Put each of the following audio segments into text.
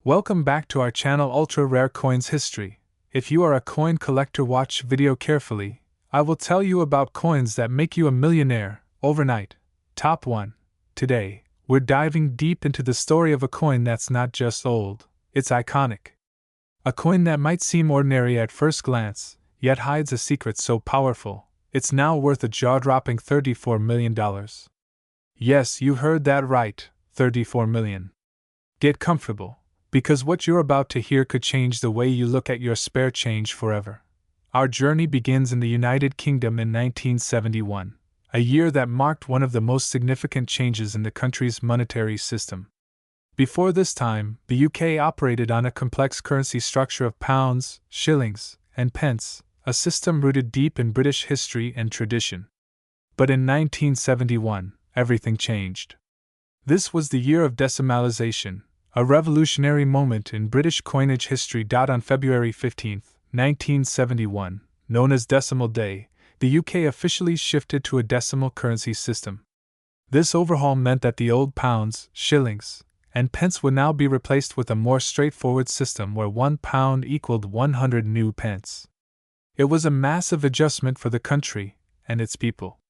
Welcome back to our channel Ultra Rare Coins History. If you are a coin collector, watch video carefully. I will tell you about coins that make you a millionaire overnight. Top 1. Today, we're diving deep into the story of a coin that's not just old, it's iconic. A coin that might seem ordinary at first glance, yet hides a secret so powerful, it's now worth a jaw-dropping $34 million. Yes, you heard that right, $34 million. Get comfortable, because what you're about to hear could change the way you look at your spare change forever. Our journey begins in the United Kingdom in 1971, a year that marked one of the most significant changes in the country's monetary system. Before this time, the UK operated on a complex currency structure of pounds, shillings, and pence, a system rooted deep in British history and tradition. But in 1971, everything changed. This was the year of decimalisation, a revolutionary moment in British coinage history. On February 15, 1971, known as Decimal Day, the UK officially shifted to a decimal currency system. This overhaul meant that the old pounds, shillings, and pence would now be replaced with a more straightforward system where 1 pound equaled 100 new pence. It was a massive adjustment for the country and its people.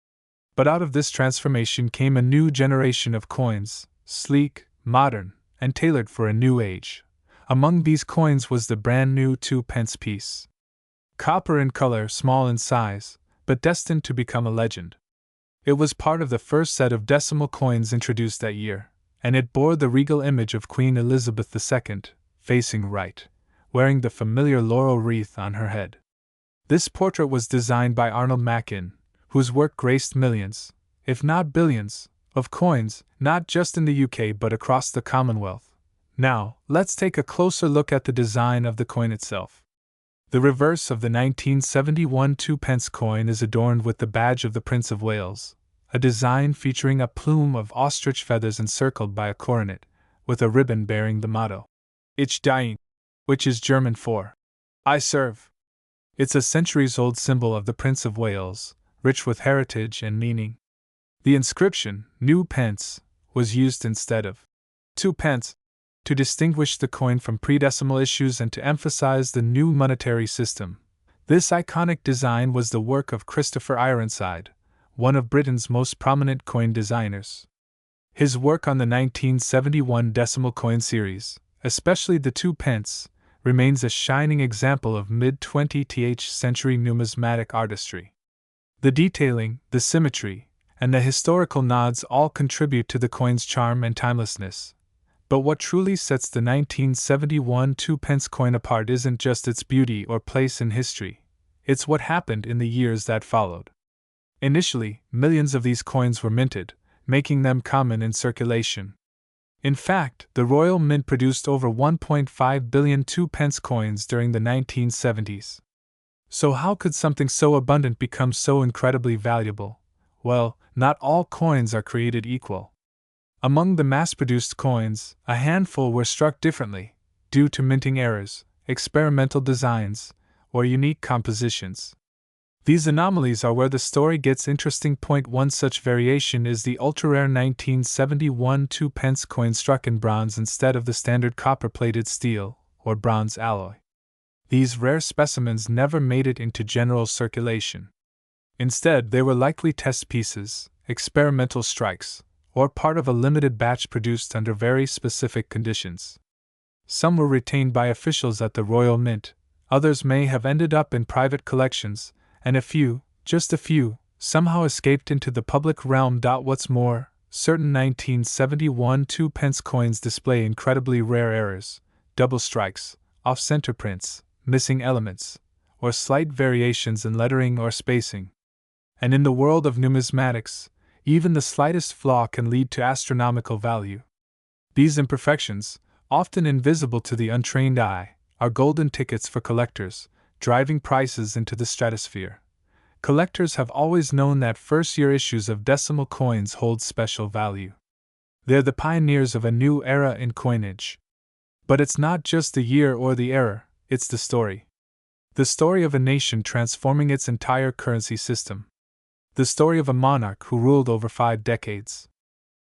But out of this transformation came a new generation of coins, sleek, modern, and tailored for a new age. Among these coins was the brand new 2-pence piece. Copper in color, small in size, but destined to become a legend. It was part of the first set of decimal coins introduced that year, and it bore the regal image of Queen Elizabeth II, facing right, wearing the familiar laurel wreath on her head. This portrait was designed by Arnold Machin, whose work graced millions, if not billions, of coins, not just in the UK but across the Commonwealth. Now, let's take a closer look at the design of the coin itself. The reverse of the 1971 2-pence coin is adorned with the badge of the Prince of Wales, a design featuring a plume of ostrich feathers encircled by a coronet, with a ribbon bearing the motto, Ich diene, which is German for I serve. It's a centuries-old symbol of the Prince of Wales, rich with heritage and meaning. The inscription, New Pence, was used instead of 2 pence, to distinguish the coin from pre-decimal issues and to emphasize the new monetary system. This iconic design was the work of Christopher Ironside, one of Britain's most prominent coin designers. His work on the 1971 decimal coin series, especially the 2 pence, remains a shining example of mid-20th century numismatic artistry. The detailing, the symmetry, and the historical nods all contribute to the coin's charm and timelessness. But what truly sets the 1971 2-pence coin apart isn't just its beauty or place in history, it's what happened in the years that followed. Initially, millions of these coins were minted, making them common in circulation. In fact, the Royal Mint produced over 1.5 billion 2-pence coins during the 1970s. So how could something so abundant become so incredibly valuable? Well, not all coins are created equal. Among the mass-produced coins, a handful were struck differently, due to minting errors, experimental designs, or unique compositions. These anomalies are where the story gets interesting. One such variation is the ultra-rare 1971 2-pence coin struck in bronze instead of the standard copper-plated steel, or bronze alloy. These rare specimens never made it into general circulation. Instead, they were likely test pieces, experimental strikes, or part of a limited batch produced under very specific conditions. Some were retained by officials at the Royal Mint, others may have ended up in private collections, and a few, just a few, somehow escaped into the public realm. What's more, certain 1971 2-pence coins display incredibly rare errors, double strikes, off-center prints, missing elements, or slight variations in lettering or spacing. And in the world of numismatics, even the slightest flaw can lead to astronomical value. These imperfections, often invisible to the untrained eye, are golden tickets for collectors, driving prices into the stratosphere. Collectors have always known that first-year issues of decimal coins hold special value. They're the pioneers of a new era in coinage. But it's not just the year or the era, it's the story. The story of a nation transforming its entire currency system. The story of a monarch who ruled over 5 decades.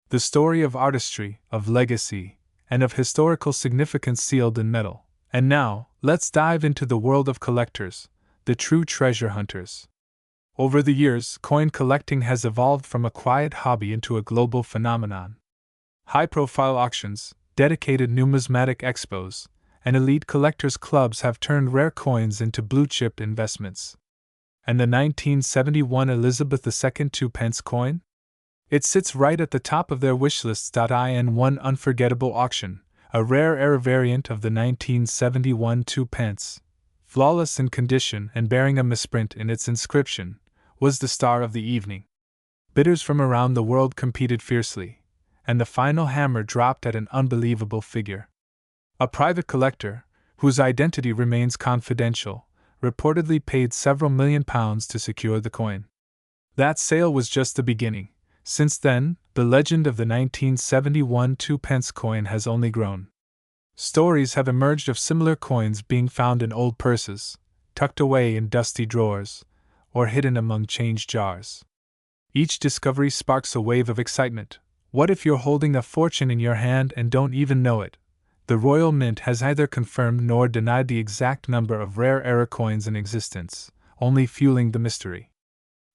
The story of artistry, of legacy, and of historical significance sealed in metal. And now, let's dive into the world of collectors, the true treasure hunters. Over the years, coin collecting has evolved from a quiet hobby into a global phenomenon. High-profile auctions, dedicated numismatic expos, and elite collectors' clubs have turned rare coins into blue-chip investments. And the 1971 Elizabeth II 2-pence coin? It sits right at the top of their wishlists. In one unforgettable auction, a rare era variant of the 1971 2-pence, flawless in condition and bearing a misprint in its inscription, was the star of the evening. Bidders from around the world competed fiercely, and the final hammer dropped at an unbelievable figure. A private collector, whose identity remains confidential, reportedly paid several £1 million to secure the coin. That sale was just the beginning. Since then, the legend of the 1971 2-pence coin has only grown. Stories have emerged of similar coins being found in old purses, tucked away in dusty drawers, or hidden among change jars. Each discovery sparks a wave of excitement. What if you're holding a fortune in your hand and don't even know it? The Royal Mint has neither confirmed nor denied the exact number of rare era coins in existence, only fueling the mystery.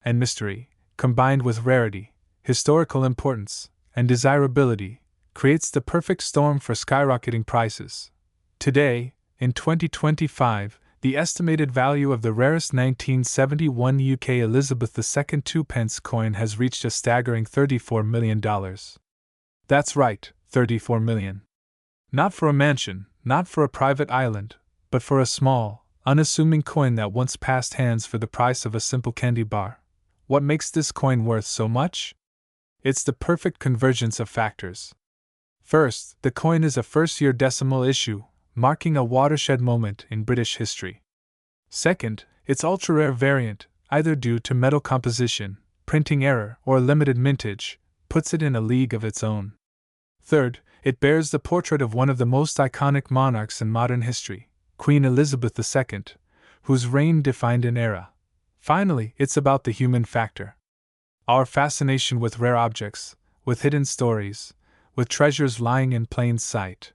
And mystery, combined with rarity, historical importance, and desirability, creates the perfect storm for skyrocketing prices. Today, in 2025, the estimated value of the rarest 1971 UK Elizabeth II 2-pence coin has reached a staggering $34 million. That's right, $34 million. Not for a mansion, not for a private island, but for a small, unassuming coin that once passed hands for the price of a simple candy bar. What makes this coin worth so much? It's the perfect convergence of factors. First, the coin is a first-year decimal issue, marking a watershed moment in British history. Second, its ultra-rare variant, either due to metal composition, printing error, or limited mintage, puts it in a league of its own. Third, it bears the portrait of one of the most iconic monarchs in modern history, Queen Elizabeth II, whose reign defined an era. Finally, it's about the human factor. Our fascination with rare objects, with hidden stories, with treasures lying in plain sight.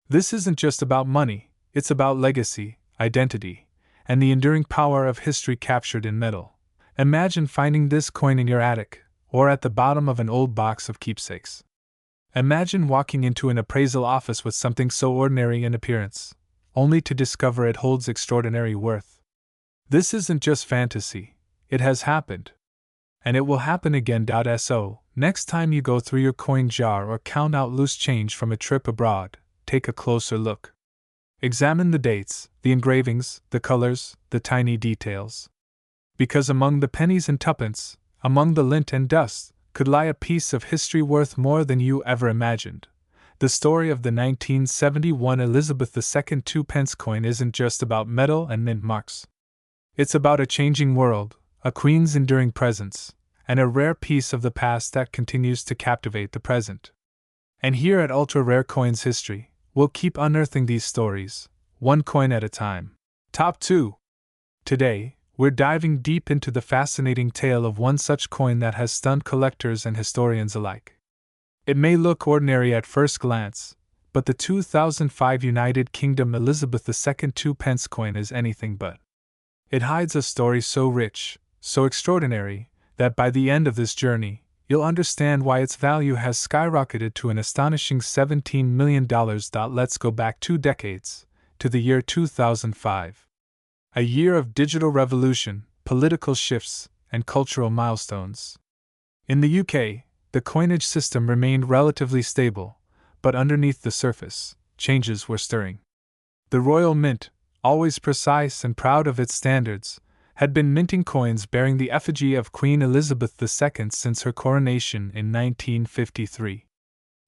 This isn't just about money, it's about legacy, identity, and the enduring power of history captured in metal. Imagine finding this coin in your attic, or at the bottom of an old box of keepsakes. Imagine walking into an appraisal office with something so ordinary in appearance, only to discover it holds extraordinary worth. This isn't just fantasy, it has happened. And it will happen again. So, next time you go through your coin jar or count out loose change from a trip abroad, take a closer look. Examine the dates, the engravings, the colors, the tiny details. Because among the pennies and tuppence, among the lint and dust, could lie a piece of history worth more than you ever imagined. The story of the 1971 Elizabeth II 2-pence coin isn't just about metal and mint marks. It's about a changing world, a queen's enduring presence, and a rare piece of the past that continues to captivate the present. And here at Ultra Rare Coins History, we'll keep unearthing these stories, one coin at a time. Top 2. Today, we're diving deep into the fascinating tale of one such coin that has stunned collectors and historians alike. It may look ordinary at first glance, but the 2005 United Kingdom Elizabeth II 2-pence coin is anything but. It hides a story so rich, so extraordinary, that by the end of this journey, you'll understand why its value has skyrocketed to an astonishing $17 million. Let's go back 2 decades, to the year 2005. A year of digital revolution, political shifts, and cultural milestones. In the UK, the coinage system remained relatively stable, but underneath the surface, changes were stirring. The Royal Mint, always precise and proud of its standards, had been minting coins bearing the effigy of Queen Elizabeth II since her coronation in 1953.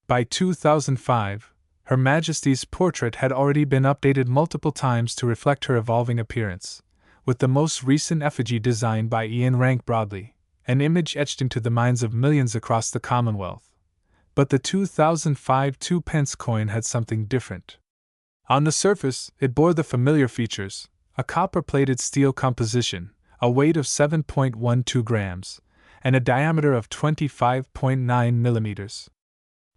By 2005, Her Majesty's portrait had already been updated multiple times to reflect her evolving appearance, with the most recent effigy designed by Ian Rank Broadley, an image etched into the minds of millions across the Commonwealth. But the 2005 2-pence coin had something different. On the surface, it bore the familiar features: a copper-plated steel composition, a weight of 7.12 grams, and a diameter of 25.9 millimeters.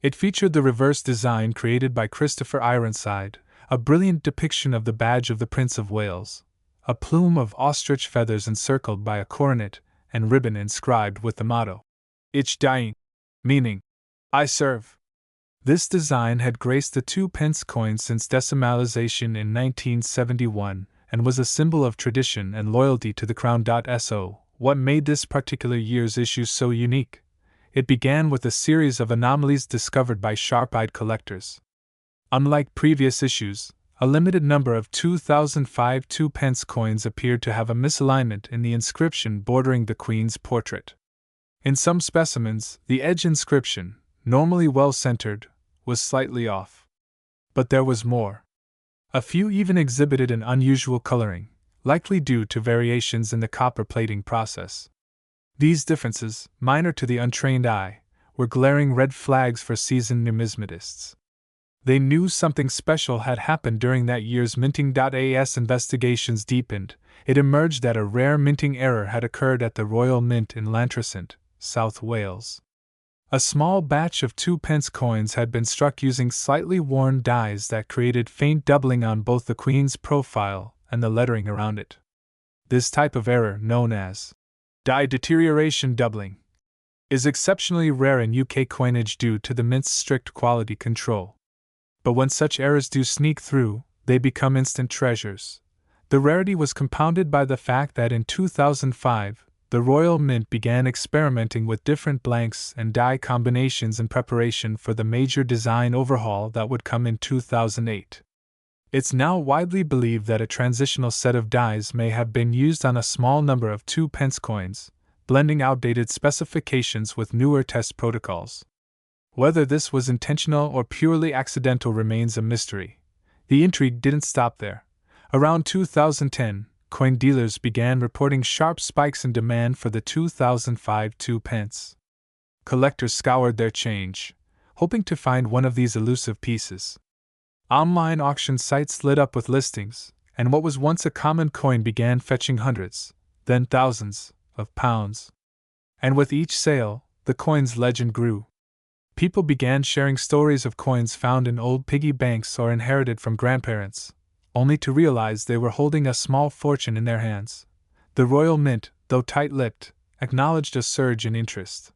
It featured the reverse design created by Christopher Ironside, a brilliant depiction of the badge of the Prince of Wales, a plume of ostrich feathers encircled by a coronet and ribbon inscribed with the motto, Ich diene, meaning, I serve. This design had graced the 2-pence coin since decimalisation in 1971 and was a symbol of tradition and loyalty to the crown. So, what made this particular year's issue so unique? It began with a series of anomalies discovered by sharp-eyed collectors. Unlike previous issues, a limited number of 2005 2-pence coins appeared to have a misalignment in the inscription bordering the Queen's portrait. In some specimens, the edge inscription, normally well-centered, was slightly off. But there was more. A few even exhibited an unusual coloring, likely due to variations in the copper plating process. These differences, minor to the untrained eye, were glaring red flags for seasoned numismatists. They knew something special had happened during that year's minting. As investigations deepened, it emerged that a rare minting error had occurred at the Royal Mint in Llantrisant, South Wales. A small batch of 2-pence coins had been struck using slightly worn dies that created faint doubling on both the Queen's profile and the lettering around it. This type of error, known as die deterioration doubling, is exceptionally rare in UK coinage due to the Mint's strict quality control. But when such errors do sneak through, they become instant treasures. The rarity was compounded by the fact that in 2005, the Royal Mint began experimenting with different blanks and die combinations in preparation for the major design overhaul that would come in 2008. It's now widely believed that a transitional set of dies may have been used on a small number of 2-pence coins, blending outdated specifications with newer test protocols. Whether this was intentional or purely accidental remains a mystery. The intrigue didn't stop there. Around 2010, coin dealers began reporting sharp spikes in demand for the 2005 2-pence. Collectors scoured their change, hoping to find one of these elusive pieces. Online auction sites lit up with listings, and what was once a common coin began fetching hundreds, then thousands, of pounds. And with each sale, the coin's legend grew. People began sharing stories of coins found in old piggy banks or inherited from grandparents, only to realize they were holding a small fortune in their hands. The Royal Mint, though tight-lipped, acknowledged a surge in interest.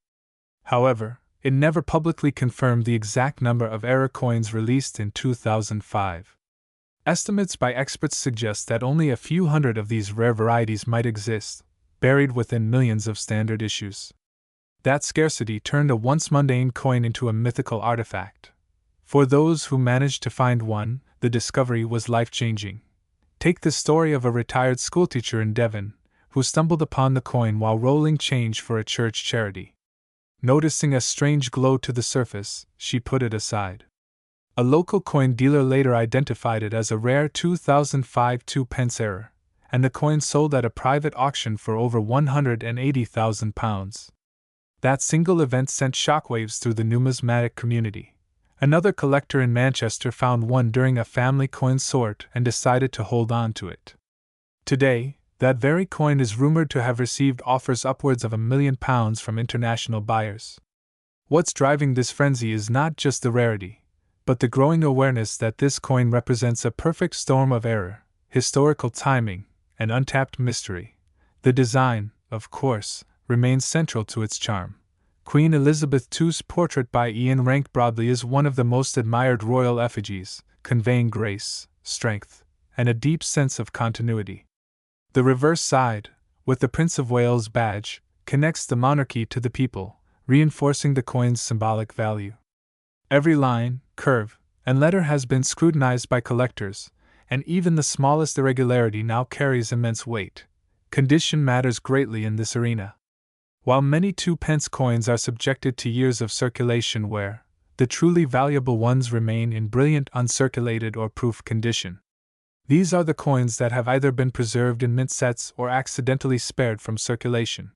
However, it never publicly confirmed the exact number of error coins released in 2005. Estimates by experts suggest that only a few hundred of these rare varieties might exist, buried within millions of standard issues. That scarcity turned a once mundane coin into a mythical artifact. For those who managed to find one, the discovery was life-changing. Take the story of a retired schoolteacher in Devon, who stumbled upon the coin while rolling change for a church charity. Noticing a strange glow to the surface, she put it aside. A local coin dealer later identified it as a rare 2005 2-pence error, and the coin sold at a private auction for over £180,000. That single event sent shockwaves through the numismatic community. Another collector in Manchester found one during a family coin sort and decided to hold on to it. Today, that very coin is rumored to have received offers upwards of £1 million from international buyers. What's driving this frenzy is not just the rarity, but the growing awareness that this coin represents a perfect storm of error, historical timing, and untapped mystery. The design, of course, remains central to its charm. Queen Elizabeth II's portrait by Ian ranked broadly as one of the most admired royal effigies, conveying grace, strength, and a deep sense of continuity. The reverse side, with the Prince of Wales badge, connects the monarchy to the people, reinforcing the coin's symbolic value. Every line, curve, and letter has been scrutinized by collectors, and even the smallest irregularity now carries immense weight. Condition matters greatly in this arena. While many 2-pence coins are subjected to years of circulation wear, the truly valuable ones remain in brilliant uncirculated or proof condition. These are the coins that have either been preserved in mint sets or accidentally spared from circulation.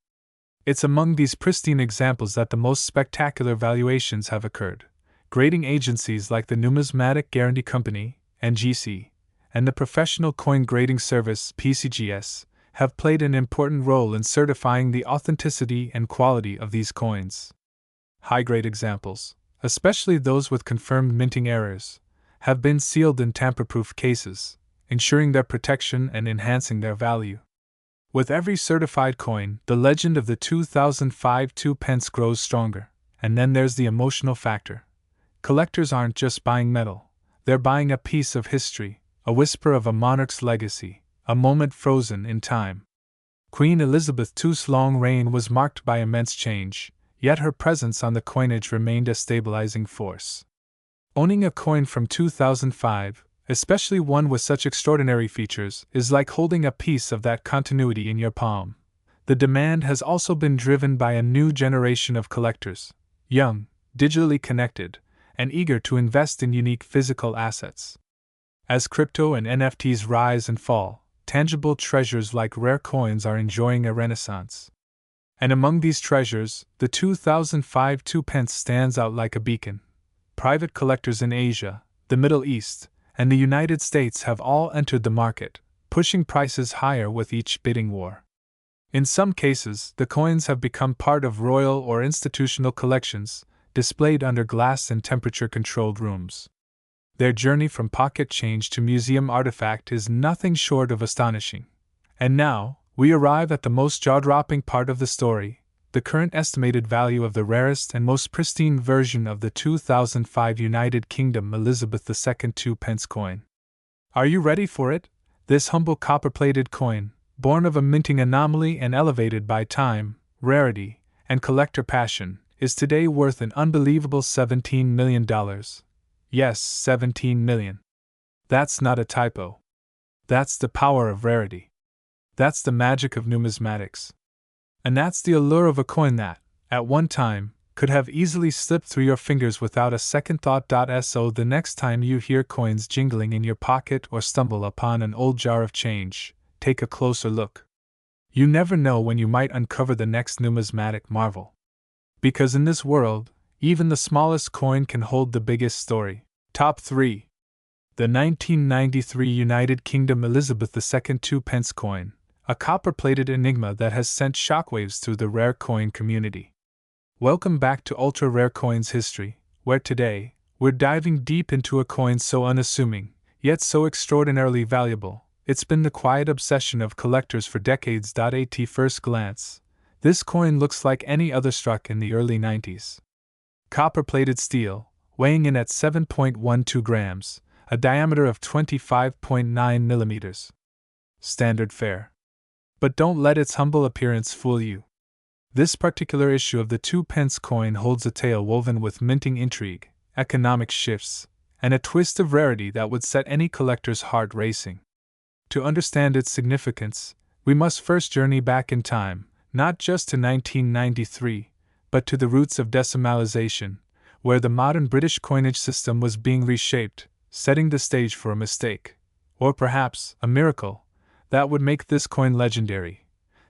It's among these pristine examples that the most spectacular valuations have occurred. Grading agencies like the Numismatic Guarantee Company, NGC, and the Professional Coin Grading Service, PCGS, have played an important role in certifying the authenticity and quality of these coins. High-grade examples. especially those with confirmed minting errors, have been sealed in tamper-proof cases, ensuring their protection and enhancing their value. With every certified coin, the legend of the 2005 2p grows stronger. And then there's the emotional factor. Collectors aren't just buying metal, they're buying a piece of history, a whisper of a monarch's legacy, a moment frozen in time. Queen Elizabeth II's long reign was marked by immense change, yet her presence on the coinage remained a stabilizing force. Owning a coin from 2005, especially one with such extraordinary features, is like holding a piece of that continuity in your palm. The demand has also been driven by a new generation of collectors, young, digitally connected, and eager to invest in unique physical assets. As crypto and NFTs rise and fall, tangible treasures like rare coins are enjoying a renaissance. And among these treasures, the 2005 2p stands out like a beacon. Private collectors in Asia, the Middle East, and the United States have all entered the market, pushing prices higher with each bidding war. In some cases, the coins have become part of royal or institutional collections, displayed under glass and temperature-controlled rooms. Their journey from pocket change to museum artifact is nothing short of astonishing. And now, we arrive at the most jaw-dropping part of the story, the current estimated value of the rarest and most pristine version of the 2005 United Kingdom Elizabeth II 2p coin. Are you ready for it? This humble copper-plated coin, born of a minting anomaly and elevated by time, rarity, and collector passion, is today worth an unbelievable $17 million. Yes, 17 million. That's not a typo. That's the power of rarity. That's the magic of numismatics. And that's the allure of a coin that, at one time, could have easily slipped through your fingers without a second thought. So the next time you hear coins jingling in your pocket or stumble upon an old jar of change, take a closer look. You never know when you might uncover the next numismatic marvel. Because in this world, even the smallest coin can hold the biggest story. Top 3. The 1993 United Kingdom Elizabeth II 2p coin, a copper-plated enigma that has sent shockwaves through the rare coin community. Welcome back to Ultra Rare Coins History, where today, we're diving deep into a coin so unassuming, yet so extraordinarily valuable. It's been the quiet obsession of collectors for decades. At first glance, this coin looks like any other struck in the early 90s. Copper-plated steel, weighing in at 7.12 grams, a diameter of 25.9 millimeters. Standard fare. But don't let its humble appearance fool you. This particular issue of the 2p coin holds a tale woven with minting intrigue, economic shifts, and a twist of rarity that would set any collector's heart racing. To understand its significance, we must first journey back in time, not just to 1993, but to the roots of decimalisation, where the modern British coinage system was being reshaped, setting the stage for a mistake, or perhaps a miracle, that would make this coin legendary.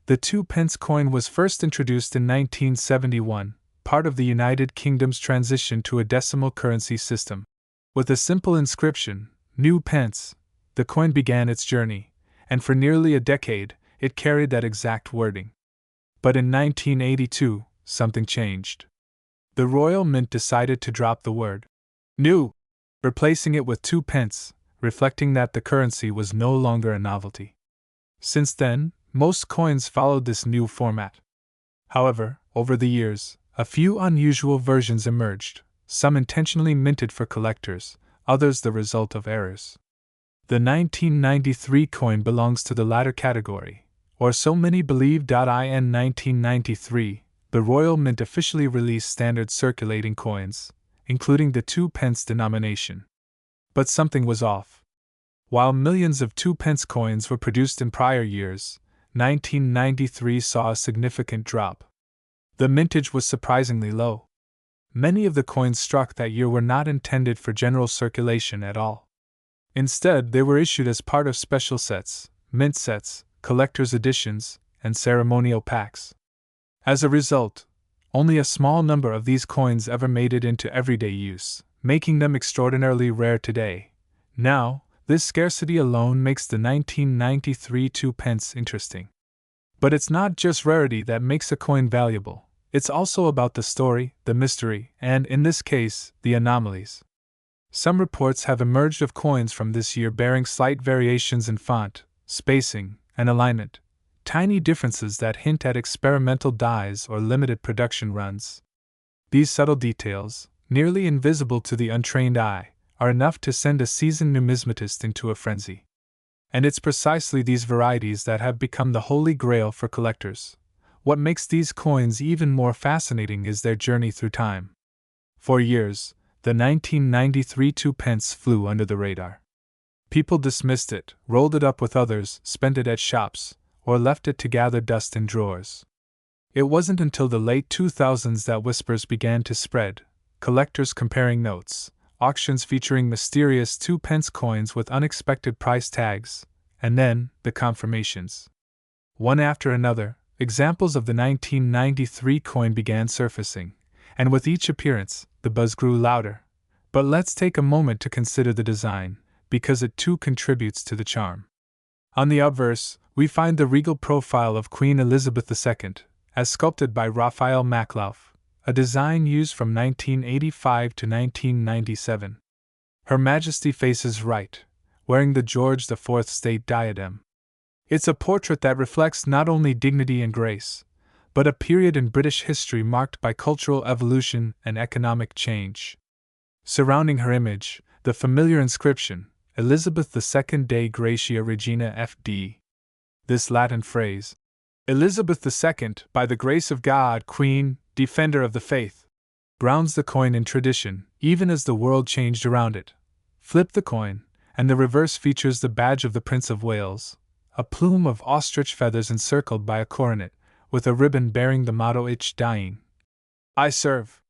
The 2p coin was first introduced in 1971, part of the United Kingdom's transition to a decimal currency system. With a simple inscription, "New Pence," the coin began its journey, and for nearly a decade, it carried that exact wording. But in 1982, something changed. The Royal Mint decided to drop the word "new," replacing it with 2p, reflecting that the currency was no longer a novelty. Since then, most coins followed this new format. However, over the years, a few unusual versions emerged, some intentionally minted for collectors, others the result of errors. The 1993 coin belongs to the latter category, or so many believe. In 1993, the Royal Mint officially released standard circulating coins, including the 2p denomination. But something was off. While millions of 2p coins were produced in prior years, 1993 saw a significant drop. The mintage was surprisingly low. Many of the coins struck that year were not intended for general circulation at all. Instead, they were issued as part of special sets, mint sets, collector's editions, and ceremonial packs. As a result, only a small number of these coins ever made it into everyday use, making them extraordinarily rare today. Now, this scarcity alone makes the 1993 2p interesting. But it's not just rarity that makes a coin valuable, It's also about the story, the mystery, and, in this case, the anomalies. Some reports have emerged of coins from this year bearing slight variations in font, spacing, and alignment, tiny differences that hint at experimental dies or limited production runs. These subtle details, nearly invisible to the untrained eye, are enough to send a seasoned numismatist into a frenzy. And it's precisely these varieties that have become the holy grail for collectors. What makes these coins even more fascinating is their journey through time. For years, the 1993 2p flew under the radar. People dismissed it, rolled it up with others, spent it at shops, or left it to gather dust in drawers. It wasn't until the late 2000s that whispers began to spread, collectors comparing notes, auctions featuring mysterious 2p coins with unexpected price tags, and then the confirmations. One after another, examples of the 1993 coin began surfacing, and with each appearance, the buzz grew louder. But let's take a moment to consider the design, because it too contributes to the charm. On the obverse, we find the regal profile of Queen Elizabeth II, as sculpted by Raphael Maclouf, a design used from 1985 to 1997. Her Majesty faces right, wearing the George IV state diadem. It's a portrait that reflects not only dignity and grace, but a period in British history marked by cultural evolution and economic change. Surrounding her image, the familiar inscription, Elizabeth II Dei Gratia Regina F.D. This Latin phrase, Elizabeth II, by the grace of God, Queen, Defender of the Faith, grounds the coin in tradition, even as the world changed around it. Flip the coin, and the reverse features the badge of the Prince of Wales, a plume of ostrich feathers encircled by a coronet, with a ribbon bearing the motto Ich Dien, I serve.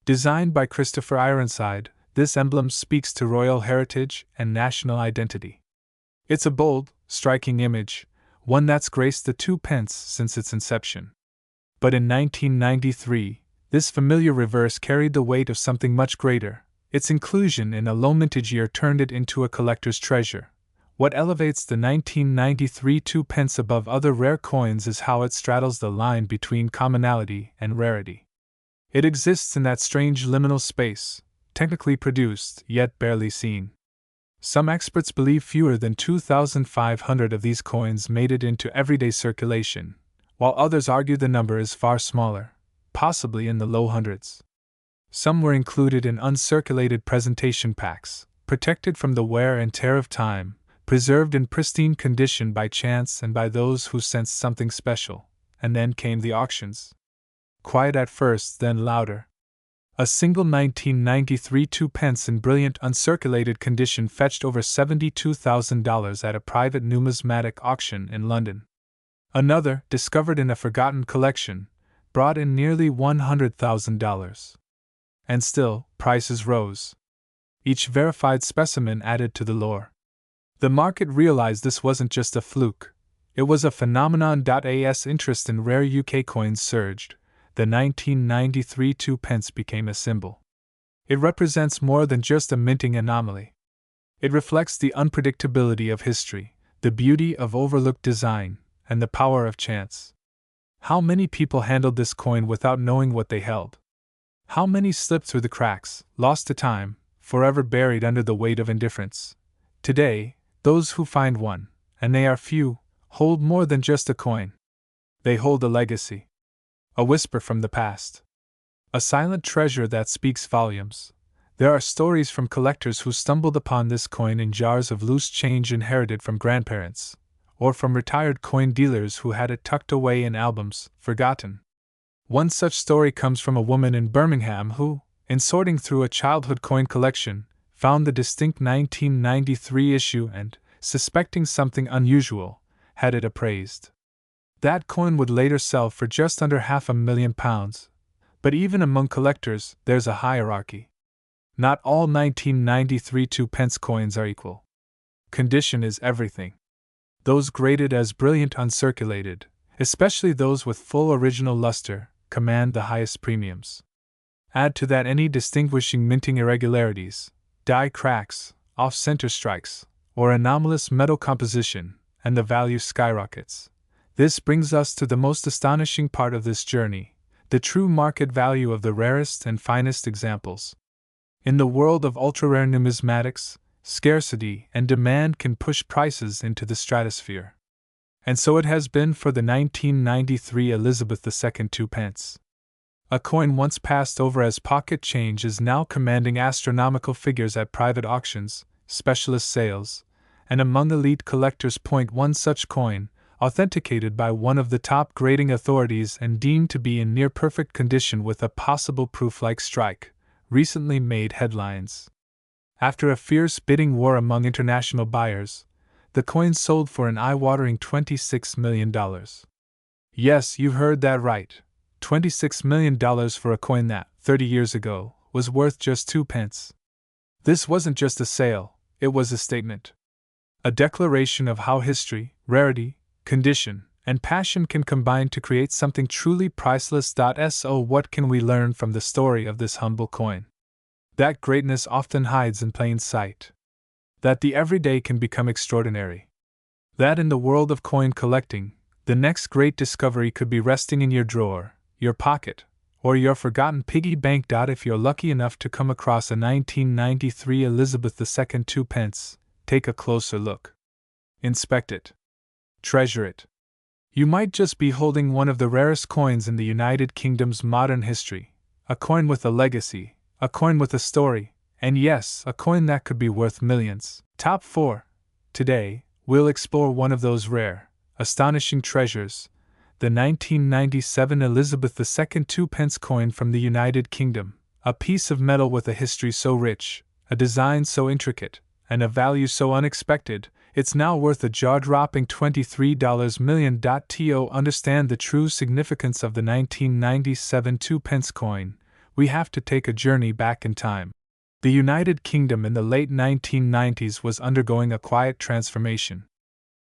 Designed by Christopher Ironside, this emblem speaks to royal heritage and national identity. It's a bold, striking image, one that's graced the 2p since its inception. But in 1993, this familiar reverse carried the weight of something much greater. Its inclusion in a low mintage year turned it into a collector's treasure. What elevates the 1993 2p above other rare coins is how it straddles the line between commonality and rarity. It exists in that strange liminal space, technically produced, yet barely seen. Some experts believe fewer than 2,500 of these coins made it into everyday circulation, while others argue the number is far smaller, possibly in the low hundreds. Some were included in uncirculated presentation packs, protected from the wear and tear of time, preserved in pristine condition by chance and by those who sensed something special, and then came the auctions. Quiet at first, then louder. A single 1993 2p in brilliant uncirculated condition fetched over $72,000 at a private numismatic auction in London. Another, discovered in a forgotten collection, brought in nearly $100,000. And still, prices rose. Each verified specimen added to the lore. The market realized this wasn't just a fluke, it was a phenomenon. As interest in rare UK coins surged, the 1993 2p became a symbol. It represents more than just a minting anomaly. It reflects the unpredictability of history, the beauty of overlooked design, and the power of chance. How many people handled this coin without knowing what they held? How many slipped through the cracks, lost to time, forever buried under the weight of indifference? Today, those who find one, and they are few, hold more than just a coin. They hold a legacy. A whisper from the past. A silent treasure that speaks volumes. There are stories from collectors who stumbled upon this coin in jars of loose change inherited from grandparents, or from retired coin dealers who had it tucked away in albums, forgotten. One such story comes from a woman in Birmingham who, in sorting through a childhood coin collection, found the distinct 1993 issue and, suspecting something unusual, had it appraised. That coin would later sell for just under £500,000. But even among collectors, there's a hierarchy. Not all 1993 2p coins are equal. Condition is everything. Those graded as brilliant uncirculated, especially those with full original luster, command the highest premiums. Add to that any distinguishing minting irregularities, die cracks, off-center strikes, or anomalous metal composition, and the value skyrockets. This brings us to the most astonishing part of this journey, the true market value of the rarest and finest examples. In the world of ultra-rare numismatics, scarcity and demand can push prices into the stratosphere. And so it has been for the 1993 Elizabeth II 2 pence. A coin once passed over as pocket change is now commanding astronomical figures at private auctions, specialist sales, and among elite collectors. One such coin, authenticated by one of the top grading authorities and deemed to be in near perfect condition with a possible proof-like strike, recently made headlines. After a fierce bidding war among international buyers, the coin sold for an eye-watering $26 million. Yes, you've heard that right. $26 million for a coin that, 30 years ago, was worth just 2 pence. This wasn't just a sale, it was a statement. A declaration of how history, rarity, condition, and passion can combine to create something truly priceless. So what can we learn from the story of this humble coin? That greatness often hides in plain sight. That the everyday can become extraordinary. That in the world of coin collecting, the next great discovery could be resting in your drawer, your pocket, or your forgotten piggy bank. If you're lucky enough to come across a 1993 Elizabeth II 2 pence, take a closer look. Inspect it. Treasure it. You might just be holding one of the rarest coins in the United Kingdom's modern history, a coin with a legacy, a coin with a story, and yes, a coin that could be worth millions. Top 4. Today, we'll explore one of those rare, astonishing treasures, the 1997 Elizabeth II 2 pence coin from the United Kingdom, a piece of metal with a history so rich, a design so intricate, and a value so unexpected, it's now worth a jaw-dropping $23 million. To understand the true significance of the 1997 2 pence coin, we have to take a journey back in time. The United Kingdom in the late 1990s was undergoing a quiet transformation.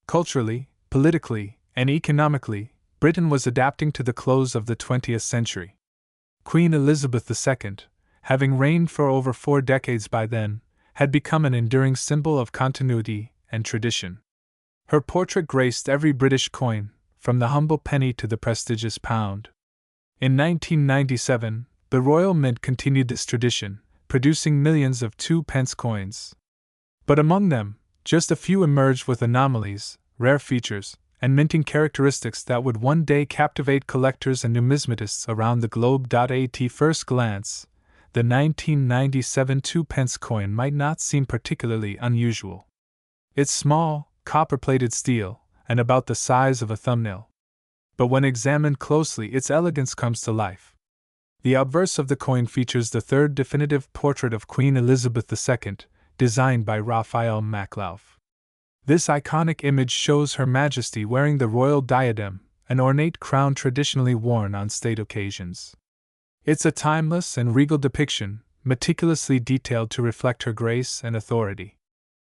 Culturally, politically, and economically, Britain was adapting to the close of the 20th century. Queen Elizabeth II, having reigned for over 4 decades by then, had become an enduring symbol of continuity and tradition. Her portrait graced every British coin, from the humble penny to the prestigious pound. In 1997, the Royal Mint continued this tradition, producing millions of 2 pence coins. But among them, just a few emerged with anomalies, rare features, and minting characteristics that would one day captivate collectors and numismatists around the globe. At first glance, the 1997 2 pence coin might not seem particularly unusual. It's small, copper-plated steel, and about the size of a thumbnail. But when examined closely, its elegance comes to life. The obverse of the coin features the third definitive portrait of Queen Elizabeth II, designed by Raphael Machin. This iconic image shows Her Majesty wearing the royal diadem, an ornate crown traditionally worn on state occasions. It's a timeless and regal depiction, meticulously detailed to reflect her grace and authority.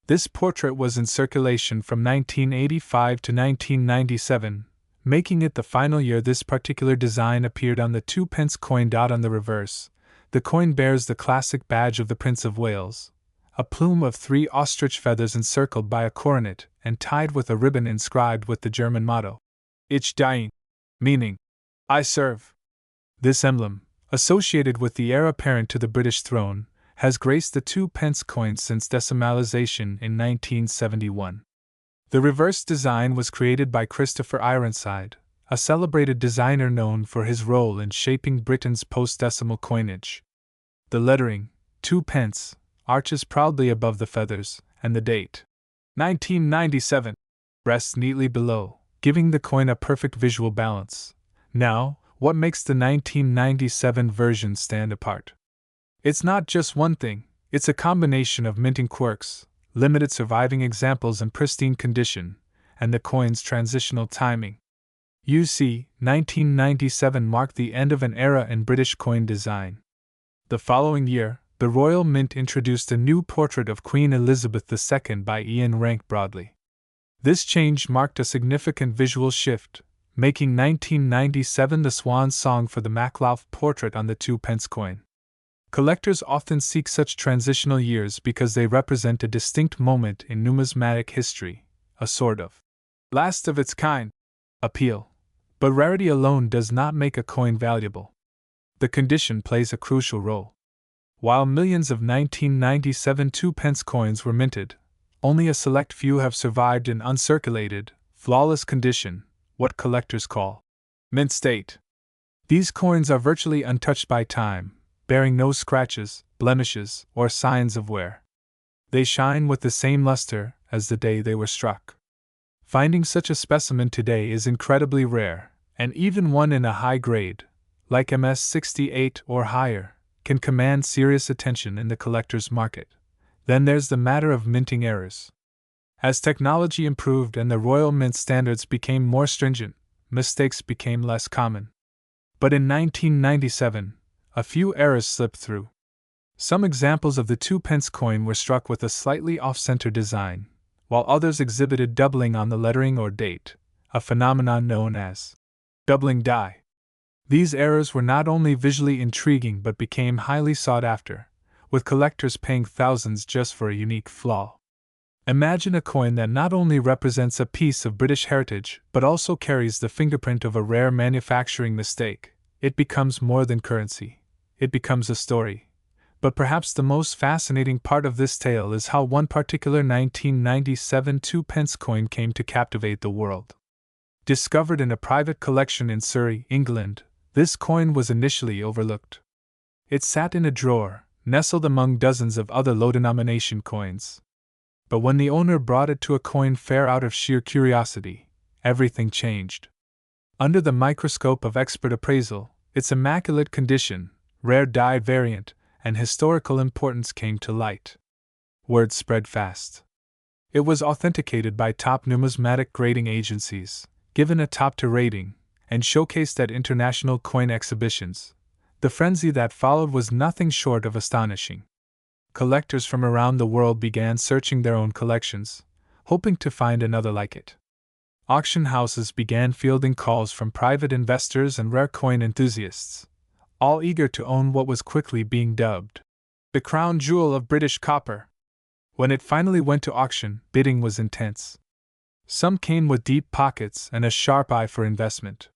This portrait was in circulation from 1985 to 1997, making it the final year this particular design appeared on the 2 pence coin. On the reverse, the coin bears the classic badge of the Prince of Wales, a plume of 3 ostrich feathers encircled by a coronet and tied with a ribbon inscribed with the German motto, Ich diene, meaning, I serve. This emblem, associated with the heir apparent to the British throne, has graced the 2 pence coin since decimalisation in 1971. The reverse design was created by Christopher Ironside, a celebrated designer known for his role in shaping Britain's post-decimal coinage. The lettering, 2 pence, arches proudly above the feathers, and the date, 1997, rests neatly below, giving the coin a perfect visual balance. Now, what makes the 1997 version stand apart? It's not just one thing, it's a combination of minting quirks, limited surviving examples in pristine condition, and the coin's transitional timing. You see, 1997 marked the end of an era in British coin design. The following year, the Royal Mint introduced a new portrait of Queen Elizabeth II by Ian Rank Broadley. This change marked a significant visual shift, making 1997 the swan song for the Machin portrait on the 2 pence coin. Collectors often seek such transitional years because they represent a distinct moment in numismatic history, a sort of last of its kind appeal. But rarity alone does not make a coin valuable. The condition plays a crucial role. While millions of 1997 2-pence coins were minted, only a select few have survived in uncirculated, flawless condition, what collectors call mint state. These coins are virtually untouched by time, bearing no scratches, blemishes, or signs of wear. They shine with the same luster as the day they were struck. Finding such a specimen today is incredibly rare, and even one in a high grade, like MS-68 or higher, can command serious attention in the collector's market. Then there's the matter of minting errors. As technology improved and the Royal Mint standards became more stringent, mistakes became less common. But in 1997, a few errors slipped through. Some examples of the 2-pence coin were struck with a slightly off-center design, while others exhibited doubling on the lettering or date, a phenomenon known as doubling die. These errors were not only visually intriguing but became highly sought after, with collectors paying thousands just for a unique flaw. Imagine a coin that not only represents a piece of British heritage but also carries the fingerprint of a rare manufacturing mistake. It becomes more than currency. It becomes a story. But perhaps the most fascinating part of this tale is how one particular 1997 2-pence coin came to captivate the world. Discovered in a private collection in Surrey, England, this coin was initially overlooked. It sat in a drawer, nestled among dozens of other low-denomination coins. But when the owner brought it to a coin fair out of sheer curiosity, everything changed. Under the microscope of expert appraisal, its immaculate condition, rare die variant, and historical importance came to light. Word spread fast. It was authenticated by top numismatic grading agencies, given a top-tier rating, and showcased at international coin exhibitions. The frenzy that followed was nothing short of astonishing. Collectors from around the world began searching their own collections, hoping to find another like it. Auction houses began fielding calls from private investors and rare coin enthusiasts, all eager to own what was quickly being dubbed the crown jewel of British copper. When it finally went to auction, bidding was intense. Some came with deep pockets and a sharp eye for investment.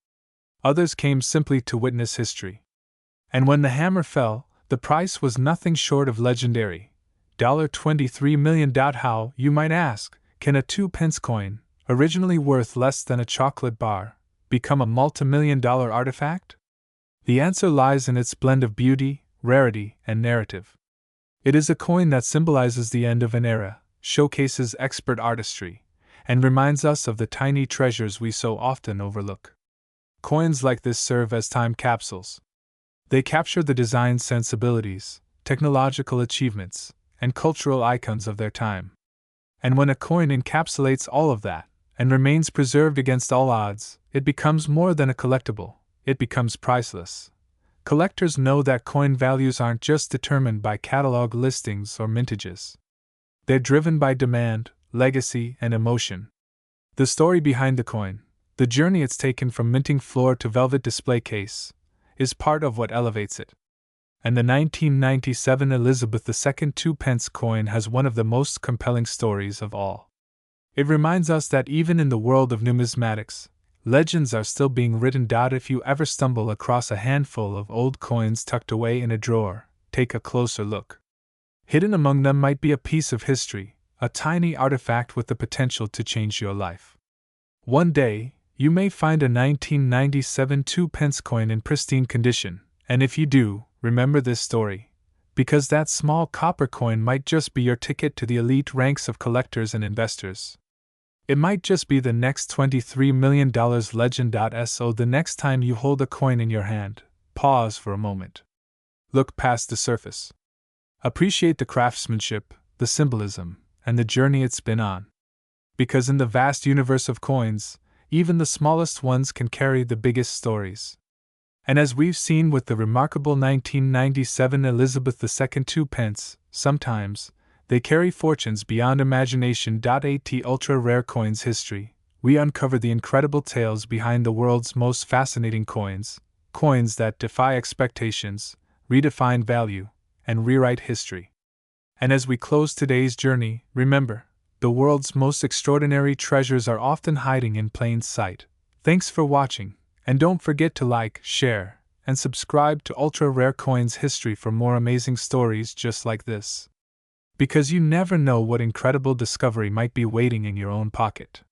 Others came simply to witness history. And when the hammer fell, the price was nothing short of legendary. $23 million. How, you might ask, can a 2-pence coin, originally worth less than a chocolate bar, become a multi-million-dollar artifact? The answer lies in its blend of beauty, rarity, and narrative. It is a coin that symbolizes the end of an era, showcases expert artistry, and reminds us of the tiny treasures we so often overlook. Coins like this serve as time capsules. They capture the design sensibilities, technological achievements, and cultural icons of their time. And when a coin encapsulates all of that, and remains preserved against all odds, it becomes more than a collectible. It becomes priceless. Collectors know that coin values aren't just determined by catalog listings or mintages. They're driven by demand, legacy, and emotion. The story behind the coin, the journey it's taken from minting floor to velvet display case, is part of what elevates it. And the 1997 Elizabeth II 2-pence coin has one of the most compelling stories of all. It reminds us that even in the world of numismatics, legends are still being written. If you ever stumble across a handful of old coins tucked away in a drawer, take a closer look. Hidden among them might be a piece of history, a tiny artifact with the potential to change your life. One day, you may find a 1997 2-pence coin in pristine condition, and if you do, remember this story, because that small copper coin might just be your ticket to the elite ranks of collectors and investors. It might just be the next $23 million legend. So the next time you hold a coin in your hand, pause for a moment. Look past the surface. Appreciate the craftsmanship, the symbolism, and the journey it's been on. Because in the vast universe of coins, even the smallest ones can carry the biggest stories. And as we've seen with the remarkable 1997 Elizabeth II 2-pence, sometimes they carry fortunes beyond imagination. At Ultra Rare Coins History, we uncover the incredible tales behind the world's most fascinating coins, coins that defy expectations, redefine value, and rewrite history. And as we close today's journey, remember, the world's most extraordinary treasures are often hiding in plain sight. Thanks for watching, And don't forget to like, share, and subscribe to Ultra Rare Coins History for more amazing stories just like this. Because you never know what incredible discovery might be waiting in your own pocket.